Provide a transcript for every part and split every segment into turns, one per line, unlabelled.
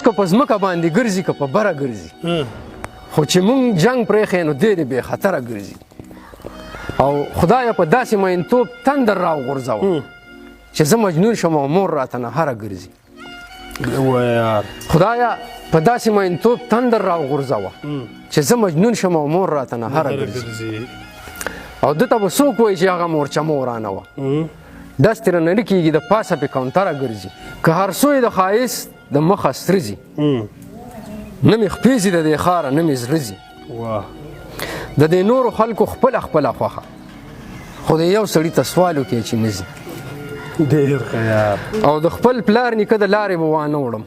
که په ځمکه باندې ګرځي که په بره ګرځي خو چې مونږ جنګ پرېښی نو دی بې خطره ګرځي او خدایه په داسې مینتوب تندر راوغورځوه چې زه مجنون شم او مور راته نهره ګرځي خدایه په داسې مینتوب تندر راوغورځوه چې زه مجنون شم او مور راته نهره ګرځي او ده ته به څوک وایي چې هغه مورچمه ورانه وه داس ترې نه نه کېږي د پاسه پې کونتره ګرځي که هر څو یې د ښایست د مخه سره ځي نه مې خپې ځي د دې ښاره نه مې زړه ځي د دې نورو خلکو خپله خوښه خو د یو سړي ته سوال وکړي چې نه ځي او د خپل پلار نیکه د لارې به وانه وړم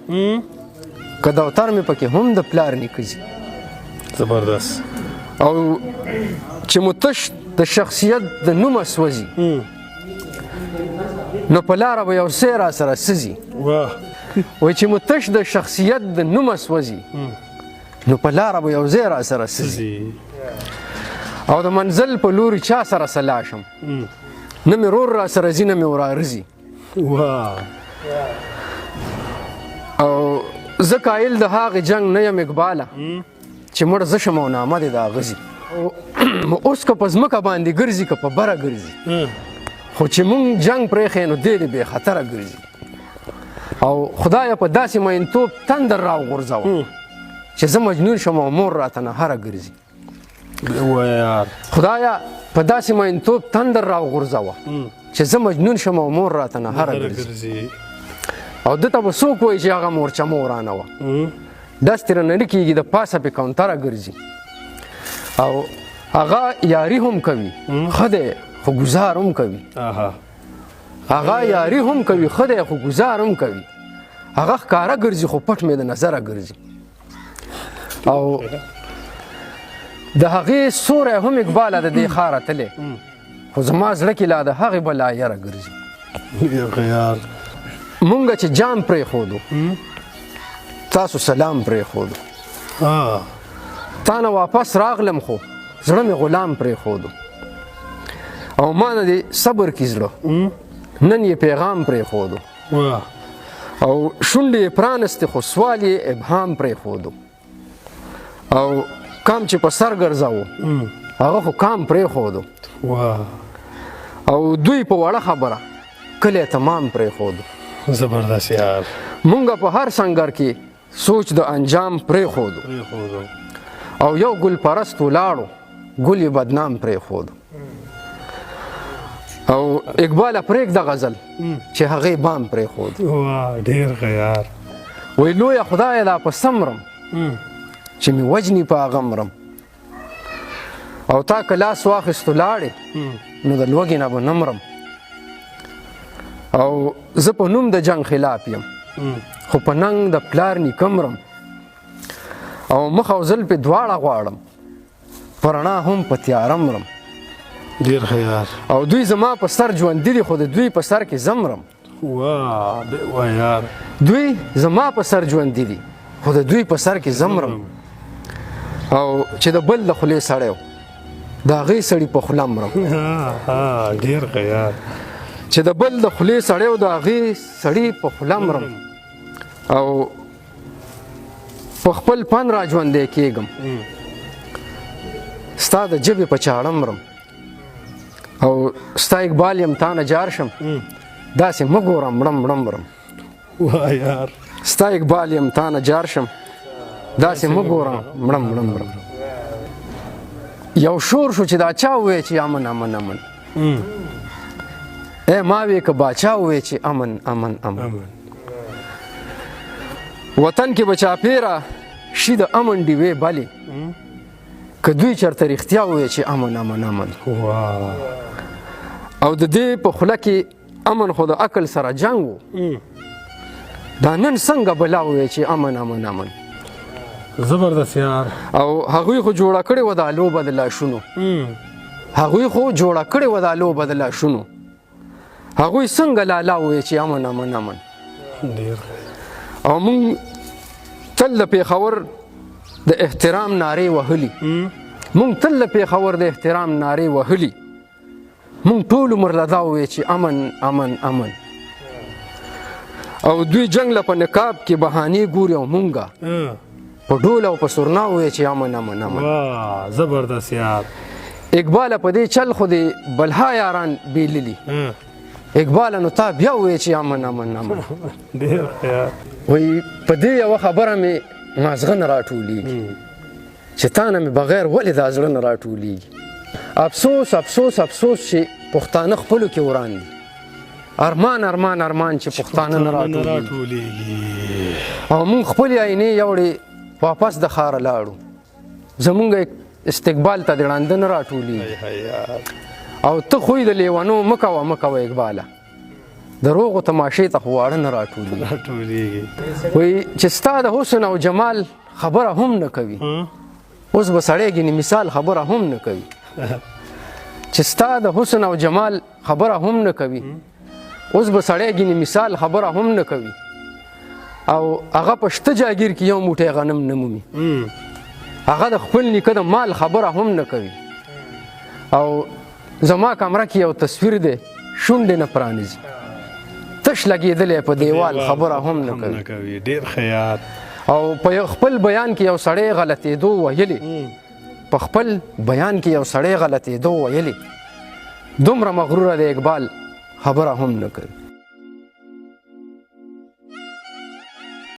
که دفتر مې پکې هم د پلار نیکه ځي
زبردست
او چې مو تش د شخصیت د نومه سوځي نو په لاره به یو څه را سره سځي وایي چې مو تش د شخصیت د نومه سوځي نو په لاره به یو ځای را سره سځي او د منزل په لوري چا سره سلا شم نه مې رور را سره ځي نه مې ورارځي او زه قایل د هغې جنګ نه یم اقباله چې مړ زه شم او نامه دې د هغه ځي اوس که په ځمکه باندې ګرځي که په بره ګرځي خو چې مونږ جنګ پرېښی نو دی بې خطره ګرځي او خدایه په داسې مینتوب تندر راوغورځوه چې زه مجنون شم او مور راته نهره ګرځي خدایه په داسې مینتوب تندر راوغورځوه چې زه مجنون شم او مور راته نهره ګرځي او ده ته به څوک وایي چې هغه مورچمه ورانه وه داس ترې نه نه کېږي د پاسه پې کونتره ګرځي او هغه یاري هم کوي ښه دی خو ګزار هم کوي هغه یاري هم کوي ښه دی خو ګزار هم کوي هغه ښکاره ګرځي خو پټ مې د نظره ګرځي او د هغې سوری هم اقباله د دې ښاره تللی خو زما زړه کې لا د هغې به لا یره ګرځي مونږ چې جام پرېښودو تاسو سلام پرېښودو تا نه واپس راغلم خو زړه مې غلام پرېښودو او ما نه دې صبر کې زړه نن یې پیغام پرېښودو او شونډې یې پرانستې خو سوال یې ابهام پرېښودو او کام چې په سر ګرځاوه هغه خو کام پرېښودو او دوی په وړه خبره کلی تمام پرېښودو
زبردست یار
مونږ په هر سنګر کې سوچ د انجام پرېښودو او یو ګل پرست ولاړو ګل یې بدنام پرېښودو او اقباله پرېږده غزل چې هغې بام پرېښودو
ډېر ښه یار
وایي لویه خدایه دا په څه مرم چې مې وجني په هغه مرم او تا که لاس واخیستو لاړې نو د لوږې نه به نه مرم او زه په نوم د جنګ خلاف یم خو په ننګ د پلار نیکه مرم او مخ او زل پې دواړه غواړم په رڼا هم په تیاره مرم
ډېر ښه یار
او دوی زما په سر ژوندي دي خو د دوی په سر کې زه مرم
یار
دوی زما په سر ژوندي دي خو د دوی په سر کې زه مرم او چې د بل د خولې سړی و د هغې سړي په خوله مرم
ډېر ښه یار
چې د بل د خولې سړی و د هغې سړي په خوله مرم او په خپل پن را ژوندی کېږم ستا د ژبې په چاړه مرم او ستا اقبال یم تا نه جار شم داسې مه ګوره مړم مړم مرم ستا اقبال یم تا نه جار شم داسې مه ګوره مړم مړم مرم یو شور شو چې دا چا ووایي چې امن امن امن ای ما وی که باچا ووایي چې امن امن امن وطن کې به چاپېره شي د امن ډیوې بلې که دوی چېرته رښتیا ووایي چې امن امن امن او د دې په خوله کې امن خو د عقل سره جنګ و دا نن څنګه بلا ووایي چې امن امن امن
زبردست یار
او هغوی خو جوړه کړې وه دا لوبه د لاشونو هغوی خو جوړه کړې وه دا لوبه د لاشونو هغوی څنګه لالا ووایي چې امن امن امن او مونږ تل د پېښور د احترام نارې وهلي مونږ تل د پېښور د احترام نارې وهلي مونږ ټول عمر له دا ووایي چې امن امن امن او دوی جنگ له په نقاب کې بهانې ګوري او مونږه په ډول او په سرنا وایي چې امن امن امن.
واه زبردست یار.
اقبال په دې چل خو دې بلها یاران بیللي. اقبال نو تا بیا وایي چې امن امن امن.
ډېر ښه یار.
وایي په دې یوه خبره مې مازغه نه راټولېږي چې تا نه مې بغیر ولې دا زړه نه راټولېږي. افسوس افسوس افسوس چې پښتانه خپلو کې وران دي. ارمان ارمان ارمان چې پښتانه نه راټولېږي او مونږ خپلې آینې یوړې واپس د ښاره لاړو. زمونږ استقبال ته د ړانده نه راټولېږي او ته خوی د لیونو مه کوه اقباله، د روغو تماشې ته خو واړه نه راټولېږي. وایي چې ستا د حسن او جمال خبره هم نه کوي، اوس به سړی ګینې مثال خبره هم نه کوي. چې ستا د حسن او جمال خبره هم نه کوي، اوس به سړی ګینې مثال خبره هم نه کوي. او هغه په شته جاګیر کې یو موټی غنم نه مومي، هغه د خپل نیکه د مال خبره هم نه کوي. او زما کمره کې یو تصویر دی شونډې نه پرانیزي، تش لګېدلی په دیوال خبره هم نه کوي.
ډېر ښه یار.
او په خپل بیان کې یو سړی غلطېدو ویلې، په خپل بیان کې یو سړی غلطېدو ویلې، دومره مغروره د اقبال خبره هم نه کوي.